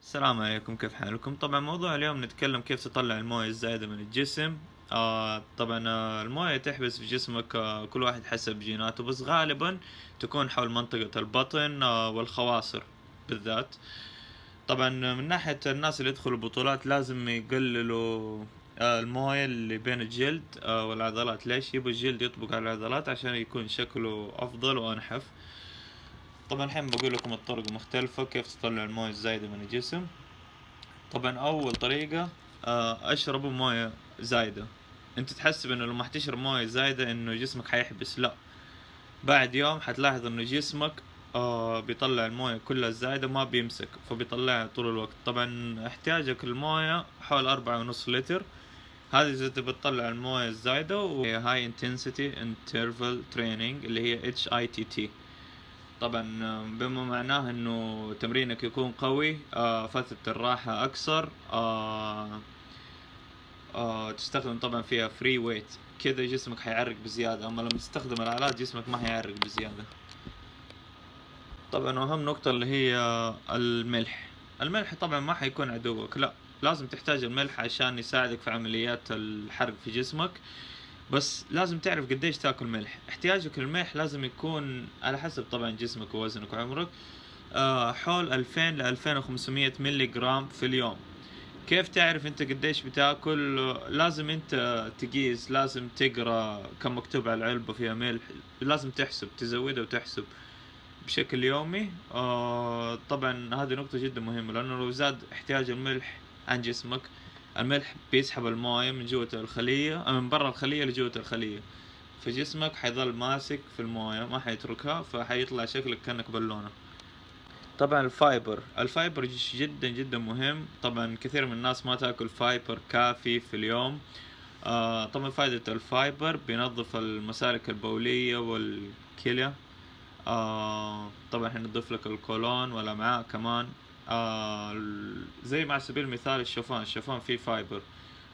السلام عليكم، كيف حالكم؟ طبعا موضوع اليوم نتكلم كيف تطلع الموية الزايدة من الجسم. طبعا الموية تحبس في جسمك، كل واحد حسب جيناته، بس غالبا تكون حول منطقة البطن والخواصر بالذات. طبعا من ناحية الناس اللي يدخلوا بطولات لازم يقللوا الموية اللي بين الجلد والعضلات. ليش؟ يبغى الجلد يطبق على العضلات عشان يكون شكله أفضل وأنحف. طبعا الحين بقول لكم الطرق مختلفة كيف تطلع الموية الزايدة من الجسم. طبعا اول طريقة اشربوا موية زايدة. انت تحسب انه لما حتشرب موية زايدة انه جسمك حيحبس، لا، بعد يوم حتلاحظ انه جسمك بيطلع الموية كلها الزايدة، ما بيمسك، فبيطلعها طول الوقت. طبعا احتياجك للموية حول 4.5 لتر. هذه إذا تبي تطلع الموية الزايدة، وهي High Intensity Interval Training اللي هي HIIT. طبعا بما معناه انه تمرينك يكون قوي، فترة الراحة اكثر. تستخدم طبعا فيها فري ويت، كذا جسمك حيعرق بزيادة، اما لما تستخدم الالات جسمك ما حيعرق بزيادة. طبعا اهم نقطة اللي هي الملح. الملح طبعا ما حيكون عدوك، لا، لازم تحتاج الملح عشان يساعدك في عمليات الحرق في جسمك. بس لازم تعرف قديش تاكل ملح. احتياجك للملح لازم يكون على حسب طبعا جسمك ووزنك وعمرك، حول 2000 ل 2500 ملي جرام في اليوم. كيف تعرف انت قديش بتاكل؟ لازم انت تقيس، لازم تقرا كم مكتوب على العلبة فيها ملح، لازم تحسب، تزودها وتحسب بشكل يومي. طبعا هذه نقطة جدا مهمة، لأنه لو زاد احتياج الملح عن جسمك، الملح بيسحب الموية من جوة الخلية، من برا الخلية لجوة الخلية، فجسمك حيظل ماسك في الموية ما حيتركها، فحيطلع شكلك كأنك بالونة. طبعا الفايبر جدا جدا مهم. طبعا كثير من الناس ما تاكل فايبر كافي في اليوم. طبعا فائدة الفايبر بينظف المسالك البولية والكلى. طبعا حنضيف لك القولون والأمعاء كمان. زي مع سبيل المثال الشوفان فيه فايبر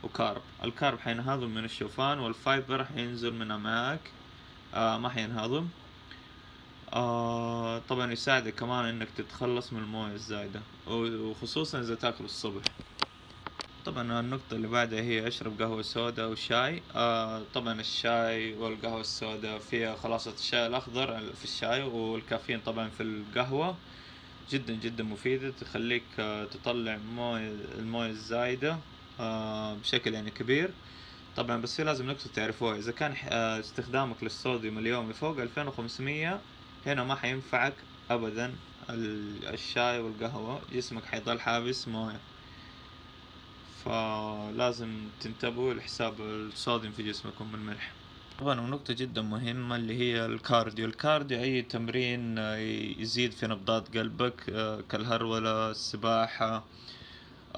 وكارب. الكارب حينهضم من الشوفان، والفايبر حينزل من أمعائك، ما حينهضم. طبعا يساعدك كمان انك تتخلص من الموية الزايدة، وخصوصا اذا تاكل الصبح. طبعا النقطة اللي بعدها هي اشرب قهوة سوداء وشاي. طبعا الشاي والقهوة السوداء فيها خلاصة الشاي الاخضر في الشاي، والكافيين طبعا في القهوة، جدا جدا مفيدة، تخليك تطلع الموية الزايدة بشكل يعني كبير. طبعا بس في لازم نقطة تعرفوها، إذا كان استخدامك للصوديوم اليومي فوق 2500، هنا ما حينفعك أبدا الشاي والقهوة، جسمك حيضل حابس موية، فلازم تنتبهوا لحساب الصوديوم في جسمكم من الملح. طبعا ونقطة جدا مهمة اللي هي الكارديو أي تمرين يزيد في نبضات قلبك، كالهرولة، السباحة.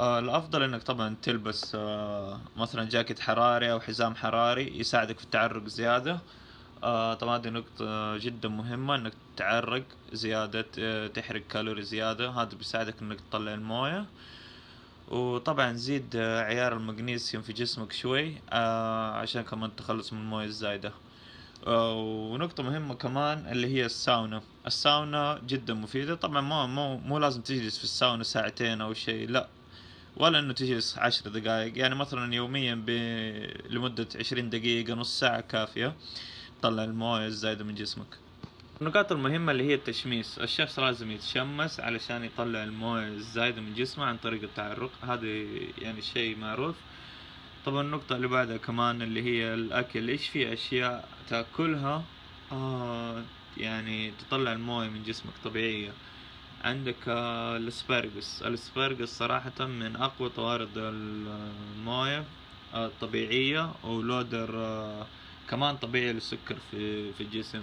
الأفضل إنك طبعا تلبس مثلا جاكيت حراري أو حزام حراري يساعدك في التعرق زيادة. طبعا هذه نقطة جدا مهمة، إنك تعرق زيادة، تحرق كالوري زيادة، هذا بيساعدك إنك تطلع الموية. وطبعا زيد عيار المغنيسيوم في جسمك شوي، عشان كمان التخلص من الموية الزايدة. ونقطة مهمة كمان اللي هي الساونا جدا مفيدة. طبعا مو لازم تجلس في الساونا ساعتين أو شيء، لا، ولا انه تجلس 10 دقائق، يعني مثلا يوميا لمدة 20 دقيقة، نص ساعة كافية تطلع الموية الزايدة من جسمك. النقاط المهمة اللي هي التشميس، الشخص لازم يتشمس علشان يطلع الموية الزايدة من جسمه عن طريق التعرق، هذا يعني شيء معروف. طبعا النقطة اللي بعدها كمان اللي هي الأكل، إيش في أشياء تاكلها يعني تطلع الموية من جسمك طبيعية. عندك الاسبرغس صراحة من أقوى طوارد الموية الطبيعية، ولودر كمان طبيعي للسكر في الجسم.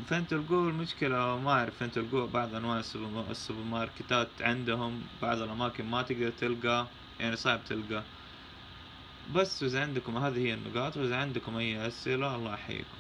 فين تلقوه؟ المشكلة ما أعرف فين تلقوه، بعض أنواع السوبر ماركتات عندهم، بعض الأماكن ما تقدر تلقى، يعني صعب تلقى. بس إذا عندكم هذه هي النقاط، وإذا عندكم أي أسئلة الله يحييكم.